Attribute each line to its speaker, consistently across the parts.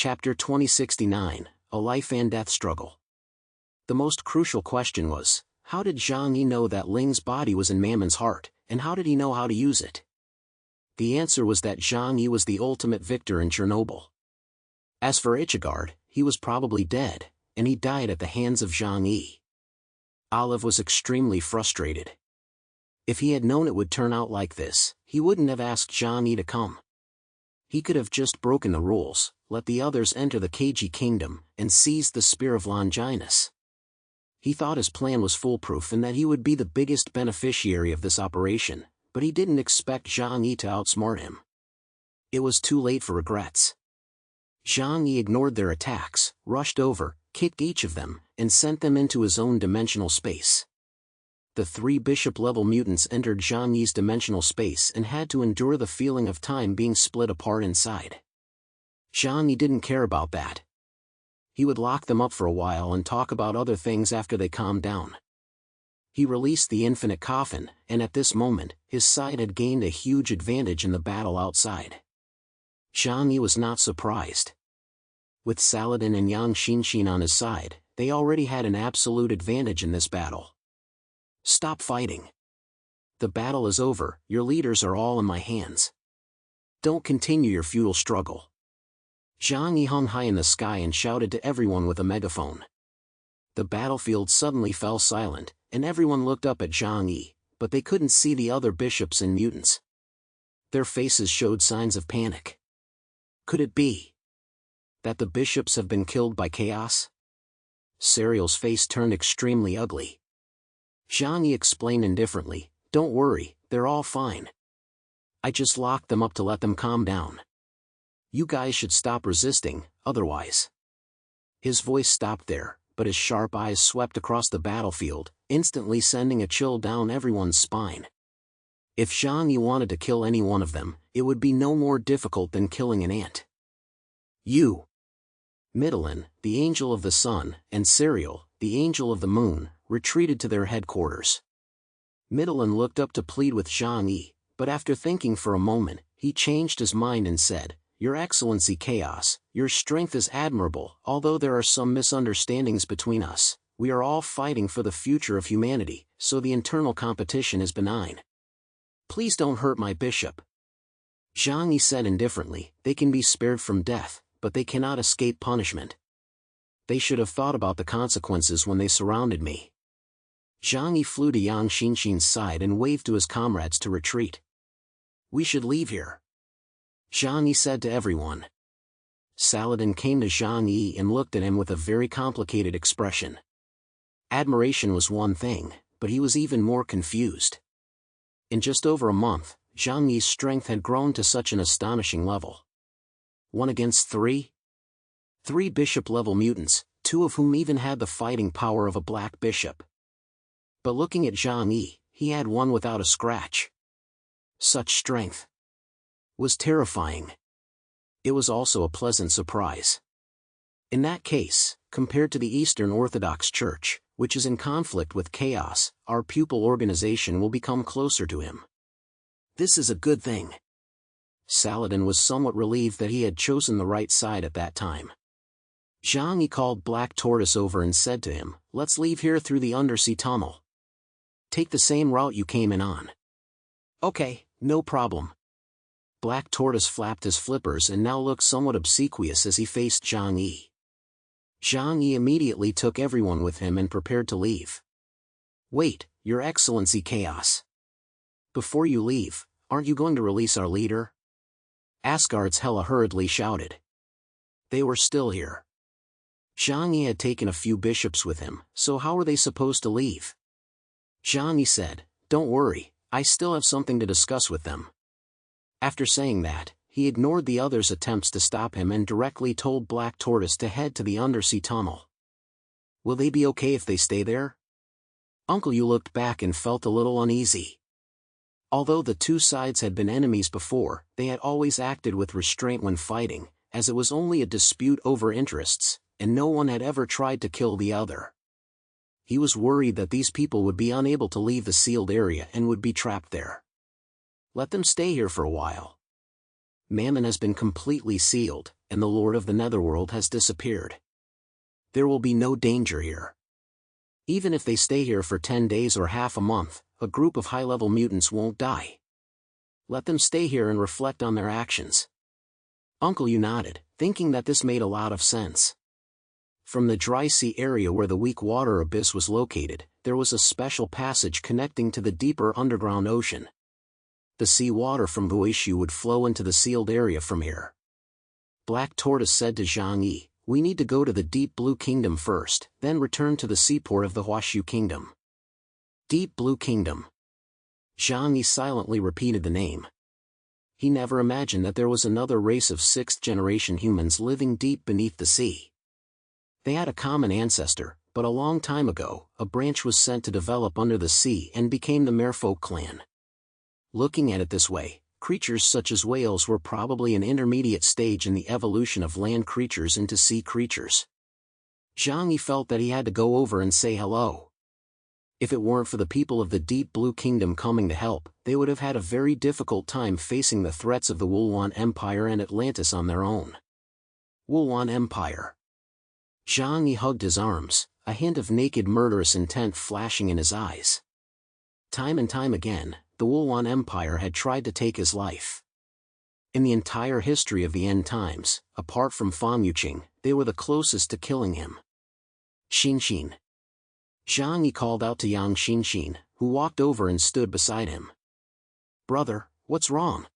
Speaker 1: Chapter 2069, A Life and Death Struggle. The most crucial question was, how did Zhang Yi know that Ling's body was in Mammon's heart, and how did he know how to use it? The answer was that Zhang Yi was the ultimate victor in Chernobyl. As for Ichigard, he was probably dead, and he died at the hands of Zhang Yi. Olive was extremely frustrated. If he had known it would turn out like this, he wouldn't have asked Zhang Yi to come. He could have just broken the rules, let the others enter the Keiji kingdom, and seized the Spear of Longinus. He thought his plan was foolproof and that he would be the biggest beneficiary of this operation, but he didn't expect Zhang Yi to outsmart him. It was too late for regrets. Zhang Yi ignored their attacks, rushed over, kicked each of them, and sent them into his own dimensional space. The 3 bishop-level mutants entered Zhang Yi's dimensional space and had to endure the feeling of time being split apart inside. Zhang Yi didn't care about that. He would lock them up for a while and talk about other things after they calmed down. He released the infinite coffin, and at this moment, his side had gained a huge advantage in the battle outside. Zhang Yi was not surprised. With Saladin and Yang Xinshin on his side, they already had an absolute advantage in this battle. Stop fighting. The battle is over, your leaders are all in my hands. Don't continue your futile struggle. Zhang Yi hung high in the sky and shouted to everyone with a megaphone. The battlefield suddenly fell silent, and everyone looked up at Zhang Yi, but they couldn't see the other bishops and mutants. Their faces showed signs of panic. Could it be that the bishops have been killed by chaos? Serial's face turned extremely ugly. Zhang Yi explained indifferently, "Don't worry, they're all fine. I just locked them up to let them calm down. You guys should stop resisting, otherwise." His voice stopped there, but his sharp eyes swept across the battlefield, instantly sending a chill down everyone's spine. If Zhang Yi wanted to kill any one of them, it would be no more difficult than killing an ant. You! Middelin, the angel of the sun, and Serial, the angel of the moon, retreated to their headquarters. Middelin looked up to plead with Zhang Yi, but after thinking for a moment, he changed his mind and said, "Your Excellency Chaos, your strength is admirable. Although there are some misunderstandings between us, we are all fighting for the future of humanity, so the internal competition is benign. Please don't hurt my bishop." Zhang Yi said indifferently, "They can be spared from death, but they cannot escape punishment. They should have thought about the consequences when they surrounded me." Zhang Yi flew to Yang Xinshin's side and waved to his comrades to retreat. "We should leave here," Zhang Yi said to everyone. Saladin came to Zhang Yi and looked at him with a very complicated expression. Admiration was one thing, but he was even more confused. In just over a month, Zhang Yi's strength had grown to such an astonishing level. 1 against 3? 3 bishop-level mutants, 2 of whom even had the fighting power of a black bishop. But looking at Zhang Yi, he had one without a scratch. Such strength was terrifying. It was also a pleasant surprise. In that case, compared to the Eastern Orthodox Church, which is in conflict with chaos, our pupil organization will become closer to him. This is a good thing. Saladin was somewhat relieved that he had chosen the right side at that time. Zhang Yi called Black Tortoise over and said to him, "Let's leave here through the Undersea tunnel. Take the same route you came in on." "Okay, no problem." Black Tortoise flapped his flippers and now looked somewhat obsequious as he faced Zhang Yi. Zhang Yi immediately took everyone with him and prepared to leave. "Wait, Your Excellency Chaos. Before you leave, aren't you going to release our leader?" Asgard's Hela hurriedly shouted. They were still here. Zhang Yi had taken a few bishops with him, so how were they supposed to leave? Zhang Yi said, "Don't worry, I still have something to discuss with them." After saying that, he ignored the others' attempts to stop him and directly told Black Tortoise to head to the Undersea tunnel. Will they be okay if they stay there? Uncle Yu looked back and felt a little uneasy. Although the 2 sides had been enemies before, they had always acted with restraint when fighting, as it was only a dispute over interests, and no one had ever tried to kill the other. He was worried that these people would be unable to leave the sealed area and would be trapped there. Let them stay here for a while. Mammon has been completely sealed, and the Lord of the Netherworld has disappeared. There will be no danger here. Even if they stay here for 10 days or half a month, a group of high-level mutants won't die. Let them stay here and reflect on their actions. Uncle Yu nodded, thinking that this made a lot of sense. From the dry sea area where the weak water abyss was located, there was a special passage connecting to the deeper underground ocean. The sea water from Guishu would flow into the sealed area from here. Black Tortoise said to Zhang Yi, "We need to go to the Deep Blue Kingdom first, then return to the seaport of the Huashu Kingdom." Deep Blue Kingdom. Zhang Yi silently repeated the name. He never imagined that there was another race of sixth-generation humans living deep beneath the sea. They had a common ancestor, but a long time ago, a branch was sent to develop under the sea and became the Merfolk clan. Looking at it this way, creatures such as whales were probably an intermediate stage in the evolution of land creatures into sea creatures. Zhang Yi felt that he had to go over and say hello. If it weren't for the people of the Deep Blue Kingdom coming to help, they would have had a very difficult time facing the threats of the Wulwan Empire and Atlantis on their own. Wulwan Empire. Zhang Yi hugged his arms, a hint of naked murderous intent flashing in his eyes. Time and time again, the Wulwan Empire had tried to take his life. In the entire history of the end times, apart from Fang Yuqing, they were the closest to killing him. Xinxin. Zhang Yi called out to Yang Xinxin, who walked over and stood beside him. "Brother, what's wrong?"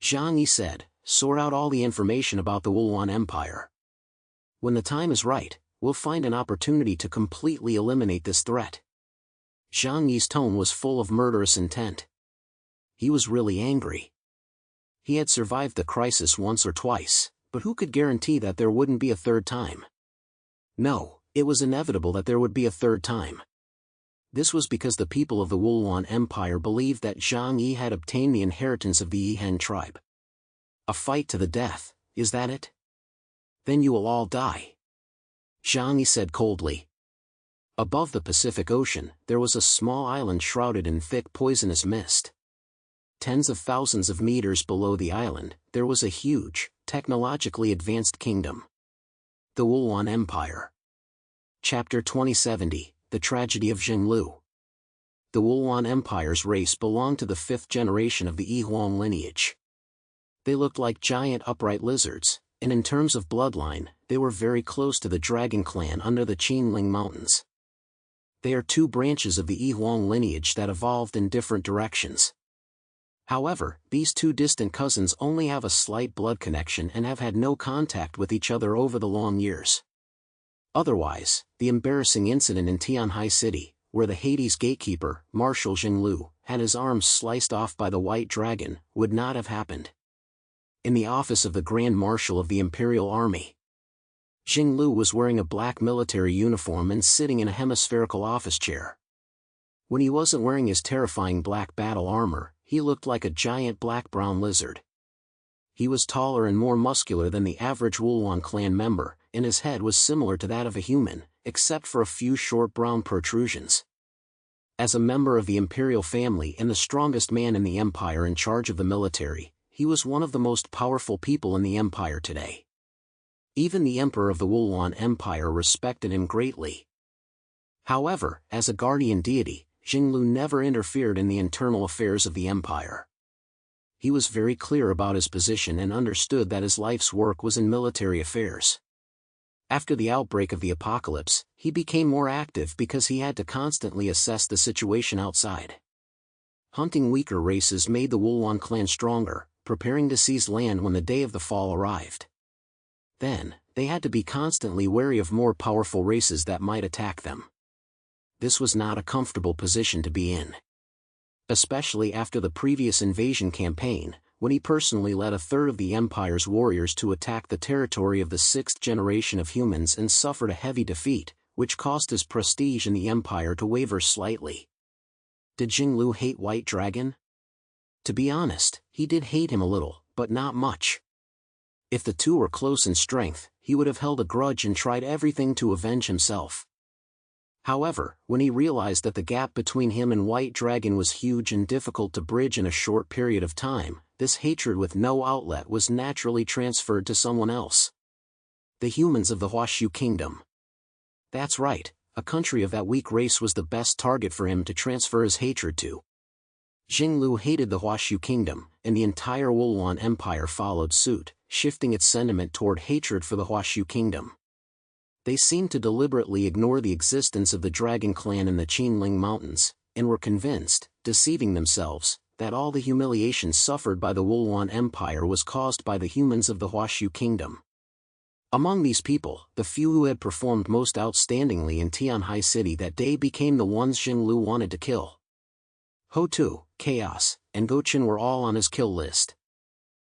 Speaker 1: Zhang Yi said, "Sort out all the information about the Wulwan Empire. When the time is right, we'll find an opportunity to completely eliminate this threat." Zhang Yi's tone was full of murderous intent. He was really angry. He had survived the crisis once or twice, but who could guarantee that there wouldn't be a third time? No. It was inevitable that there would be a third time. This was because the people of the Wulwan Empire believed that Zhang Yi had obtained the inheritance of the Yihan tribe. A fight to the death, is that it? Then you will all die. Zhang Yi said coldly. Above the Pacific Ocean, there was a small island shrouded in thick poisonous mist. Tens of thousands of meters below the island, there was a huge, technologically advanced kingdom. The Wulwan Empire. Chapter 2070, The Tragedy of Jinglu. The Wulwan Empire's race belonged to the fifth generation of the Yihuang lineage. They looked like giant upright lizards, and in terms of bloodline, they were very close to the Dragon Clan under the Qinling Mountains. They are two branches of the Yihuang lineage that evolved in different directions. However, these two distant cousins only have a slight blood connection and have had no contact with each other over the long years. Otherwise, the embarrassing incident in Tianhai City, where the Hades gatekeeper, Marshal Jinglu, had his arms sliced off by the White Dragon, would not have happened. In the office of the Grand Marshal of the Imperial Army, Jinglu was wearing a black military uniform and sitting in a hemispherical office chair. When he wasn't wearing his terrifying black battle armor, he looked like a giant black-brown lizard. He was taller and more muscular than the average Wulwan clan member, and his head was similar to that of a human, except for a few short brown protrusions. As a member of the imperial family and the strongest man in the empire in charge of the military, he was one of the most powerful people in the empire today. Even the emperor of the Wulwan Empire respected him greatly. However, as a guardian deity, Jinglu never interfered in the internal affairs of the empire. He was very clear about his position and understood that his life's work was in military affairs. After the outbreak of the apocalypse, he became more active because he had to constantly assess the situation outside. Hunting weaker races made the Wulwan clan stronger, preparing to seize land when the day of the fall arrived. Then, they had to be constantly wary of more powerful races that might attack them. This was not a comfortable position to be in. Especially after the previous invasion campaign, when he personally led a third of the Empire's warriors to attack the territory of the sixth generation of humans and suffered a heavy defeat, which caused his prestige in the Empire to waver slightly. Did Jinglu hate White Dragon? To be honest, he did hate him a little, but not much. If the two were close in strength, he would have held a grudge and tried everything to avenge himself. However, when he realized that the gap between him and White Dragon was huge and difficult to bridge in a short period of time, this hatred with no outlet was naturally transferred to someone else. The humans of the Huashu Kingdom. That's right, a country of that weak race was the best target for him to transfer his hatred to. Jinglu hated the Huashu Kingdom, and the entire Wulwan Empire followed suit, shifting its sentiment toward hatred for the Huashu Kingdom. They seemed to deliberately ignore the existence of the Dragon Clan in the Qinling Mountains, and were convinced, deceiving themselves, that all the humiliation suffered by the Wulwan Empire was caused by the humans of the Huashu Kingdom. Among these people, the few who had performed most outstandingly in Tianhai City that day became the ones Jinglu wanted to kill. Hotu, Chaos, and Gochin were all on his kill list.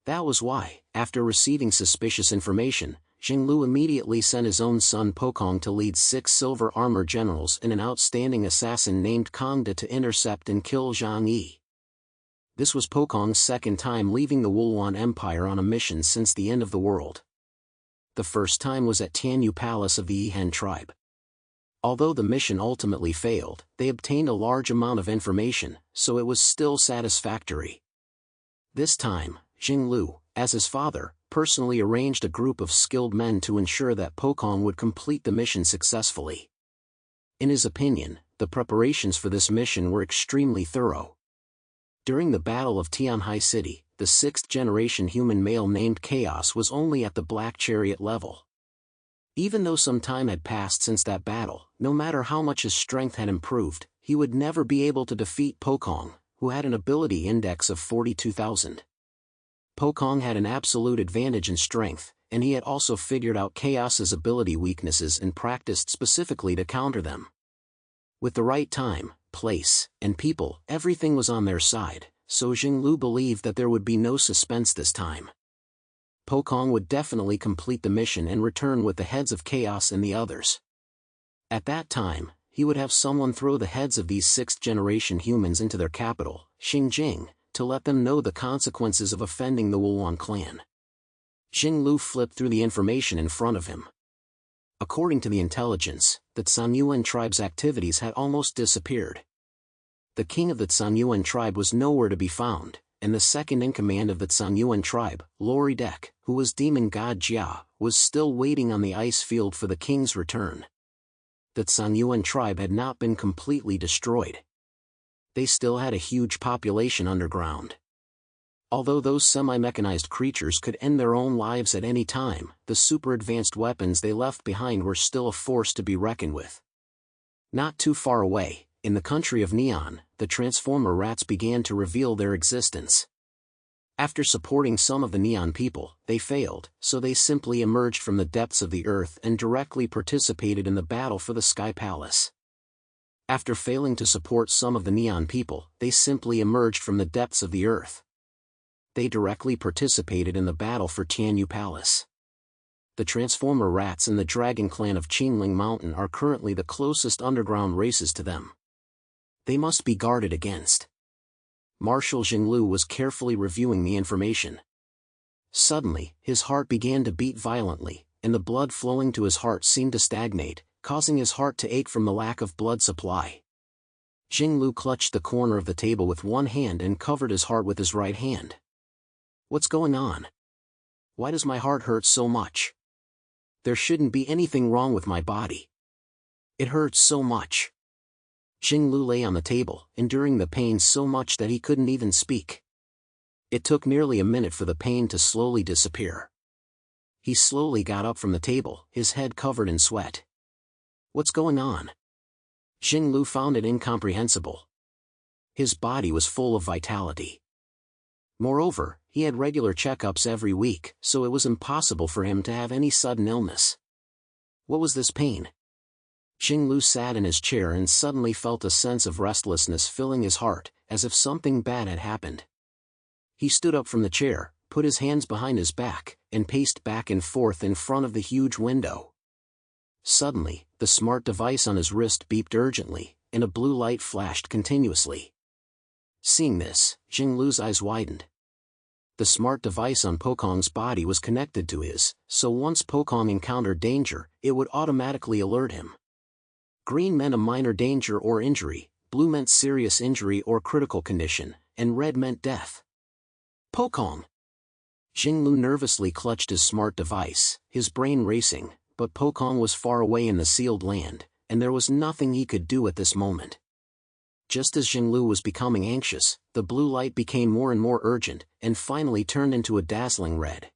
Speaker 1: That was why, after receiving suspicious information, Jinglu immediately sent his own son Pocong to lead 6 silver armor generals and an outstanding assassin named Kongda to intercept and kill Zhang Yi. This was Pocong's second time leaving the Wulwan Empire on a mission since the end of the world. The first time was at Tianyu Palace of the Yihen tribe. Although the mission ultimately failed, they obtained a large amount of information, so it was still satisfactory. This time, Jinglu, as his father, personally arranged a group of skilled men to ensure that Pocong would complete the mission successfully. In his opinion, the preparations for this mission were extremely thorough. During the Battle of Tianhai City, the 6th-generation human male named Chaos was only at the Black Chariot level. Even though some time had passed since that battle, no matter how much his strength had improved, he would never be able to defeat Pocong, who had an ability index of 42,000. Pocong had an absolute advantage in strength, and he had also figured out Chaos's ability weaknesses and practiced specifically to counter them. With the right time, place, and people, everything was on their side, so Jinglu believed that there would be no suspense this time. Pocong would definitely complete the mission and return with the heads of Chaos and the others. At that time, he would have someone throw the heads of these 6th-generation humans into their capital, Xinjiang, to let them know the consequences of offending the Wulwan clan. Jinglu flipped through the information in front of him. According to the intelligence, the Zhanyuan tribe's activities had almost disappeared. The king of the Zhanyuan tribe was nowhere to be found, and the second-in-command of the Zhanyuan tribe, Loridek, who was demon god Jia, was still waiting on the ice field for the king's return. The Zhanyuan tribe had not been completely destroyed. They still had a huge population underground. Although those semi-mechanized creatures could end their own lives at any time, the super-advanced weapons they left behind were still a force to be reckoned with. Not too far away, in the country of Neon, the Transformer rats began to reveal their existence. After supporting some of the Neon people, they failed, so they simply emerged from the depths of the earth and directly participated in the battle for the Sky Palace. After failing to support some of the Neon people, they simply emerged from the depths of the earth. They directly participated in the battle for Tianyu Palace. The Transformer rats and the Dragon Clan of Qinling Mountain are currently the closest underground races to them. They must be guarded against. Marshal Jinglu was carefully reviewing the information. Suddenly, his heart began to beat violently, and the blood flowing to his heart seemed to stagnate, causing his heart to ache from the lack of blood supply. Jinglu clutched the corner of the table with one hand and covered his heart with his right hand. What's going on? Why does my heart hurt so much? There shouldn't be anything wrong with my body. It hurts so much. Jinglu lay on the table, enduring the pain so much that he couldn't even speak. It took nearly a minute for the pain to slowly disappear. He slowly got up from the table, his head covered in sweat. What's going on? Jinglu found it incomprehensible. His body was full of vitality. Moreover, he had regular checkups every week, so it was impossible for him to have any sudden illness. What was this pain? Jinglu sat in his chair and suddenly felt a sense of restlessness filling his heart, as if something bad had happened. He stood up from the chair, put his hands behind his back, and paced back and forth in front of the huge window. Suddenly, the smart device on his wrist beeped urgently, and a blue light flashed continuously. Seeing this, Jinglu's eyes widened. The smart device on Pocong's body was connected to his, so once Pocong encountered danger, it would automatically alert him. Green meant a minor danger or injury, blue meant serious injury or critical condition, and red meant death. Pocong. Jinglu nervously clutched his smart device, his brain racing, but Pocong was far away in the sealed land, and there was nothing he could do at this moment. Just as Jinglu was becoming anxious, the blue light became more and more urgent, and finally turned into a dazzling red.